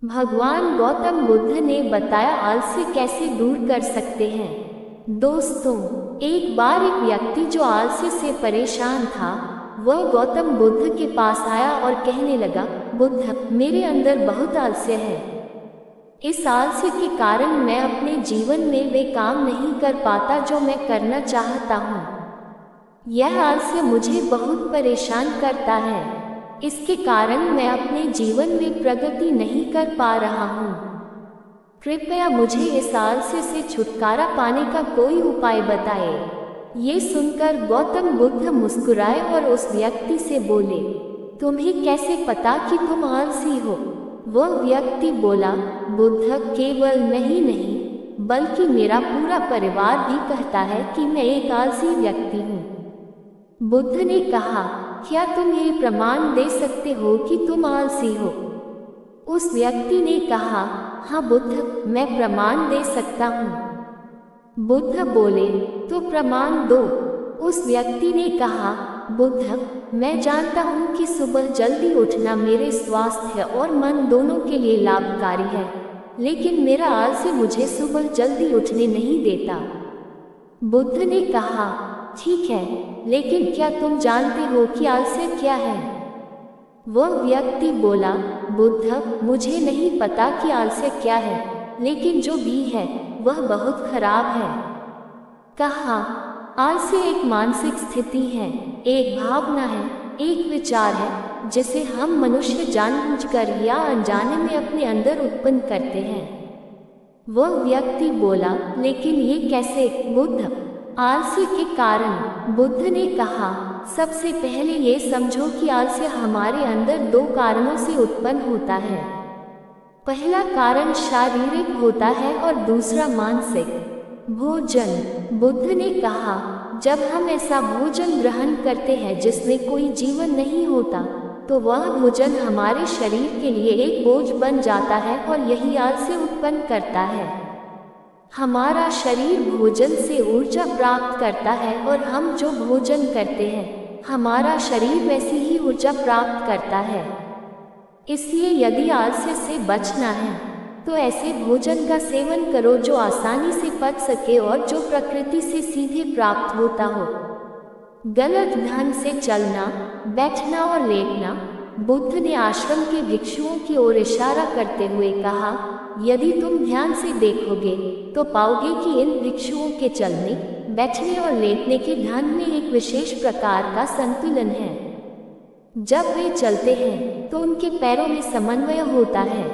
भगवान गौतम बुद्ध ने बताया आलस्य कैसे दूर कर सकते हैं। दोस्तों, एक बार एक व्यक्ति जो आलस्य से परेशान था, वह गौतम बुद्ध के पास आया और कहने लगा, बुद्ध, मेरे अंदर बहुत आलस्य है। इस आलस्य के कारण मैं अपने जीवन में वे काम नहीं कर पाता जो मैं करना चाहता हूँ। यह आलस्य मुझे बहुत परेशान करता है। इसके कारण मैं अपने जीवन में प्रगति नहीं कर पा रहा हूँ। कृपया मुझे इस आलस्य से छुटकारा पाने का कोई उपाय बताएं। ये सुनकर गौतम बुद्ध मुस्कुराए और उस व्यक्ति से बोले, तुम्हें कैसे पता कि तुम आलसी हो? वह व्यक्ति बोला, बुद्ध, केवल मैं ही नहीं बल्कि मेरा पूरा परिवार भी कहता है कि मैं एक आलसी व्यक्ति हूँ। बुद्ध ने कहा, क्या तुम ये प्रमाण दे सकते हो कि तुम आलसी हो? उस व्यक्ति ने कहा, हाँ बुद्ध, मैं प्रमाण दे सकता हूँ। बुद्ध बोले, तो प्रमाण दो। उस व्यक्ति ने कहा, बुद्ध, मैं जानता हूँ कि सुबह जल्दी उठना मेरे स्वास्थ्य और मन दोनों के लिए लाभकारी है, लेकिन मेरा आलस्य मुझे सुबह जल्दी उठने नहीं देता। बुद्ध ने कहा, ठीक है, लेकिन क्या तुम जानते हो कि आलस्य क्या है? वह व्यक्ति बोला, बुद्ध, मुझे नहीं पता कि आलस्य क्या है, लेकिन जो भी है वह बहुत खराब है। कहा, आलस्य एक मानसिक स्थिति है, एक भावना है, एक विचार है जिसे हम मनुष्य जानबूझकर या अनजाने में अपने अंदर उत्पन्न करते हैं। वह व्यक्ति बोला, लेकिन ये कैसे बुद्ध? आलस्य के कारण। बुद्ध ने कहा, सबसे पहले ये समझो कि आलस्य हमारे अंदर दो कारणों से उत्पन्न होता है। पहला कारण शारीरिक होता है और दूसरा मानसिक। भोजन। बुद्ध ने कहा, जब हम ऐसा भोजन ग्रहण करते हैं जिसमें कोई जीवन नहीं होता, तो वह भोजन हमारे शरीर के लिए एक बोझ बन जाता है और यही आलस्य उत्पन्न करता है। हमारा शरीर भोजन से ऊर्जा प्राप्त करता है और हम जो भोजन करते हैं, हमारा शरीर वैसी ही ऊर्जा प्राप्त करता है। इसलिए यदि आलस्य से बचना है तो ऐसे भोजन का सेवन करो जो आसानी से पच सके और जो प्रकृति से सीधे प्राप्त होता हो। गलत ढंग से चलना, बैठना और लेटना। बुद्ध ने आश्रम के भिक्षुओं की ओर इशारा करते हुए कहा, यदि तुम ध्यान से देखोगे तो पाओगे कि इन भिक्षुओं के चलने, बैठने और लेटने के ढंग में एक विशेष प्रकार का संतुलन है। जब वे चलते हैं तो उनके पैरों में समन्वय होता है।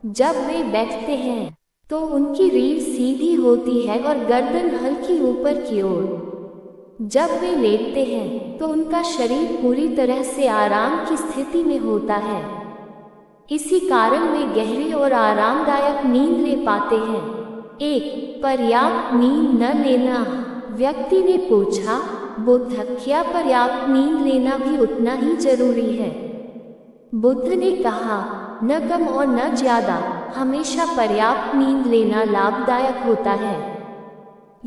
जब वे बैठते हैं तो उनकी रीढ़ सीधी होती है और गर्दन हल्की ऊपर की ओर। जब वे लेटते हैं तो उनका शरीर पूरी तरह से आराम की स्थिति में होता है। इसी कारण वे गहरी और आरामदायक नींद ले पाते हैं। एक, पर्याप्त नींद न लेना। व्यक्ति ने पूछा, बुद्ध, क्या पर्याप्त नींद लेना भी उतना ही जरूरी है? बुद्ध ने कहा, न कम और न ज्यादा, हमेशा पर्याप्त नींद लेना लाभदायक होता है।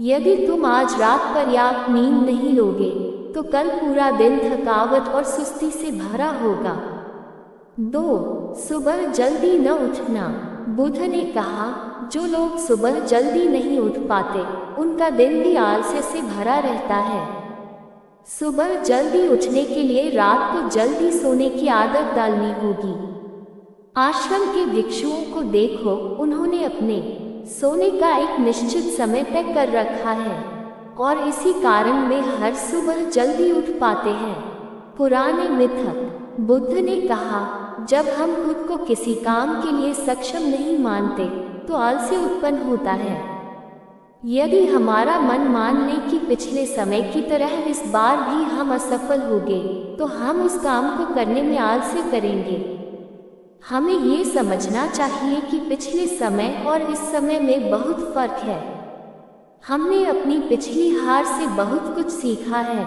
यदि तुम आज रात पर्याप्त नींद नहीं लोगे तो कल पूरा दिन थकावट और सुस्ती से भरा होगा। 2, सुबह जल्दी न उठना। बुद्ध ने कहा, जो लोग सुबह जल्दी नहीं उठ पाते, उनका दिन भी आलस्य से भरा रहता है। सुबह जल्दी उठने के लिए रात को जल्दी सोने की आदत डालनी होगी। आश्रम के भिक्षुओं को देखो, उन्होंने अपने सोने का एक निश्चित समय तय कर रखा है और इसी कारण वे हर सुबह जल्दी उठ पाते हैं। पुराने मिथक। बुद्ध ने कहा, जब हम खुद को किसी काम के लिए सक्षम नहीं मानते तो आलस्य उत्पन्न होता है। यदि हमारा मन मान ले कि पिछले समय की तरह इस बार भी हम असफल होंगे, तो हम उस काम को करने में आलस्य करेंगे। हमें ये समझना चाहिए कि पिछले समय और इस समय में बहुत फर्क है। हमने अपनी पिछली हार से बहुत कुछ सीखा है।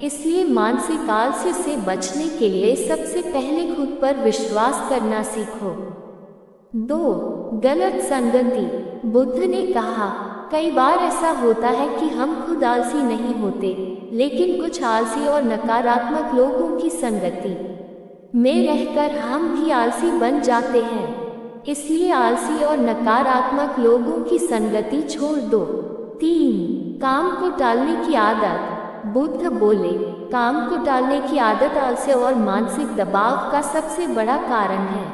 इसलिए मानसिक आलस्य से बचने के लिए सबसे पहले खुद पर विश्वास करना सीखो। 2, गलत संगति। बुद्ध ने कहा, कई बार ऐसा होता है कि हम खुद आलसी नहीं होते, लेकिन कुछ आलसी और नकारात्मक लोगों की संगति में रहकर हम भी आलसी बन जाते हैं। इसलिए आलसी और नकारात्मक लोगों की संगति छोड़ दो। 3. काम को टालने की आदत। बुद्ध बोले, काम को टालने की आदत आलस्य और मानसिक दबाव का सबसे बड़ा कारण है।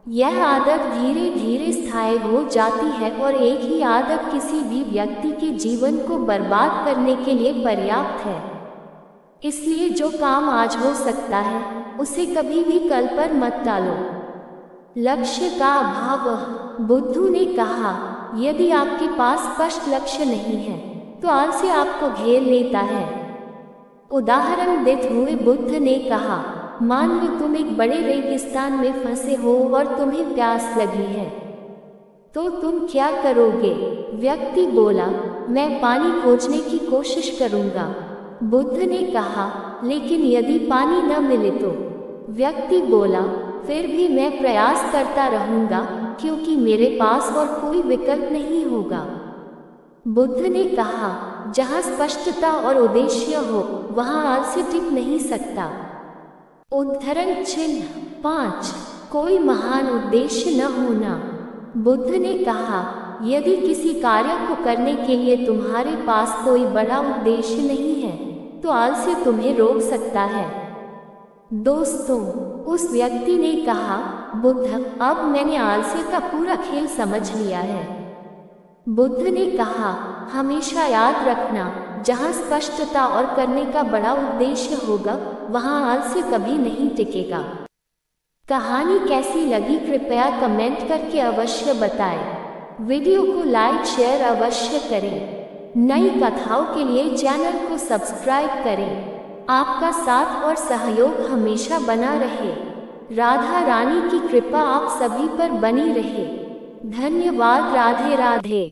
यह आदत धीरे धीरे स्थायी हो जाती है और एक ही आदत किसी भी व्यक्ति के जीवन को बर्बाद करने के लिए पर्याप्त है। इसलिए जो काम आज हो सकता है उसे कभी भी कल पर मत टालो। लक्ष्य का अभाव। बुद्ध ने कहा, यदि आपके पास स्पष्ट लक्ष्य नहीं है तो आलस्य आपको घेर लेता है। उदाहरण देते हुए बुद्ध ने कहा, मान लो तुम एक बड़े रेगिस्तान में फंसे हो और तुम्हें प्यास लगी है, तो तुम क्या करोगे? व्यक्ति बोला, मैं पानी खोजने की कोशिश करूंगा। बुद्ध ने कहा, लेकिन यदि पानी न मिले तो? व्यक्ति बोला, फिर भी मैं प्रयास करता रहूंगा क्योंकि मेरे पास और कोई विकल्प नहीं होगा। बुद्ध ने कहा, जहाँ स्पष्टता और उद्देश्य हो वहाँ आलस्य टिक नहीं सकता। उद्धरण चिन्ह 5. कोई महान उद्देश्य न होना। बुद्ध ने कहा, यदि किसी कार्य को करने के लिए तुम्हारे पास कोई बड़ा उद्देश्य नहीं है तो आलस्य तुम्हें रोक सकता है। दोस्तों, उस व्यक्ति ने कहा, बुद्ध, अब मैंने आलस्य का पूरा खेल समझ लिया है। बुद्ध ने कहा, हमेशा याद रखना, जहाँ स्पष्टता और करने का बड़ा उद्देश्य होगा वहाँ आलस्य कभी नहीं टिकेगा। कहानी कैसी लगी कृपया कमेंट करके अवश्य बताएं। वीडियो को लाइक शेयर अवश्य करें। नई कथाओं के लिए चैनल को सब्सक्राइब करें। आपका साथ और सहयोग हमेशा बना रहे। राधा रानी की कृपा आप सभी पर बनी रहे। धन्यवाद। राधे राधे।